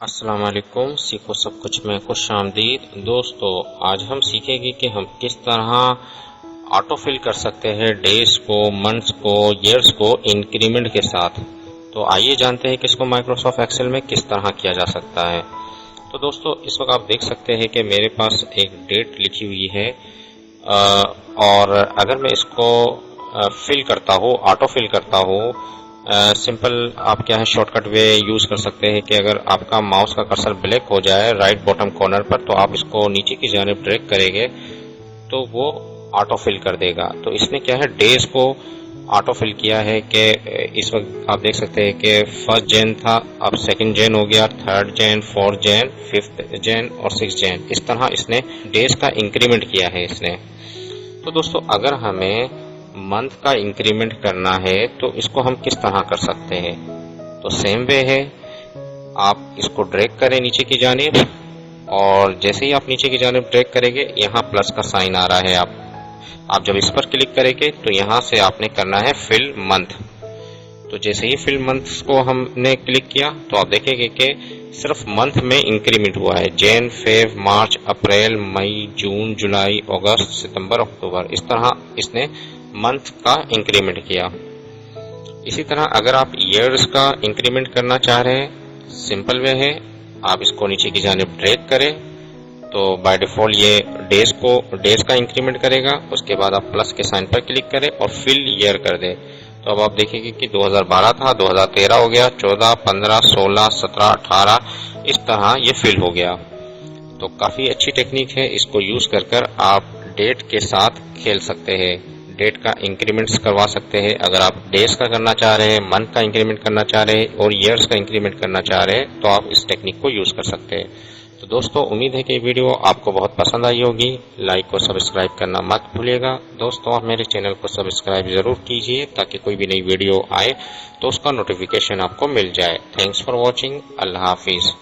अस्सलाम वालेकुम। सीखो सब कुछ में खुशामदीद। दोस्तों, आज हम सीखेंगे कि हम किस तरह ऑटो फिल कर सकते हैं डेज को, मंथ्स को, ईयर्स को इंक्रीमेंट के साथ। तो आइए जानते हैं कि इसको माइक्रोसॉफ्ट एक्सेल में किस तरह किया जा सकता है। तो दोस्तों, इस वक्त आप देख सकते हैं कि मेरे पास एक डेट लिखी हुई है और अगर मैं इसको फिल करता हूँ, ऑटो फिल करता हूँ, सिंपल आप क्या है शॉर्टकट वे यूज कर सकते हैं कि अगर आपका माउस का कर्सर ब्लैक हो जाए राइट बॉटम कॉर्नर पर, तो आप इसको नीचे की जानिब ड्रैग करेंगे तो वो ऑटो फिल कर देगा। तो इसने क्या है डेज को ऑटो फिल किया है कि इस वक्त आप देख सकते हैं कि 1 जैन था, अब 2 जैन हो गया, 3 जैन, 4 जैन, 5 जैन और 6 जैन। इस तरह इसने डेज का इंक्रीमेंट किया है इसने। तो दोस्तों, अगर हमें मंथ का इंक्रीमेंट करना है तो इसको हम किस तरह कर सकते हैं। तो सेम वे है, आप इसको ड्रैग करें नीचे की जानिब और जैसे ही आप नीचे की जानिब ड्रैग करेंगे यहाँ प्लस का साइन आ रहा है। आप जब इस पर क्लिक करेंगे तो यहाँ से आपने करना है फिल मंथ। तो जैसे ही फिल मंथ को हमने क्लिक किया तो आप देखेंगे कि सिर्फ मंथ में इंक्रीमेंट हुआ है। जैन, फेब, मार्च, अप्रैल, मई, जून, जुलाई, अगस्त, सितंबर, अक्टूबर, इस तरह इसने मंथ का इंक्रीमेंट किया। इसी तरह अगर आप ईयर्स का इंक्रीमेंट करना चाह रहे हैं, सिंपल वे है, आप इसको नीचे की जानिब ड्रैग करें तो बाय डिफॉल्ट ये डेज का इंक्रीमेंट करेगा। उसके बाद आप प्लस के साइन पर क्लिक करें और फिल ईयर कर दें। तो अब आप देखेंगे कि 2012 था, 2013 हो गया, 14, 15, 16, 17, 18, इस तरह ये फिल हो गया। तो काफी अच्छी टेक्निक है, इसको यूज कर आप डेट के साथ खेल सकते हैं, डेट का इंक्रीमेंट्स करवा सकते हैं। अगर आप डेज का करना चाह रहे हैं, मंथ का इंक्रीमेंट करना चाह रहे हैं और ईयर्स का इंक्रीमेंट करना चाह रहे हैं तो आप इस टेक्निक को यूज कर सकते हैं। तो दोस्तों, उम्मीद है कि ये वीडियो आपको बहुत पसंद आई होगी। लाइक और सब्सक्राइब करना मत भूलिएगा। दोस्तों, आप मेरे चैनल को सब्सक्राइब जरूर कीजिए ताकि कोई भी नई वीडियो आए तो उसका नोटिफिकेशन आपको मिल जाए। Thanks for watching. Allah Hafiz.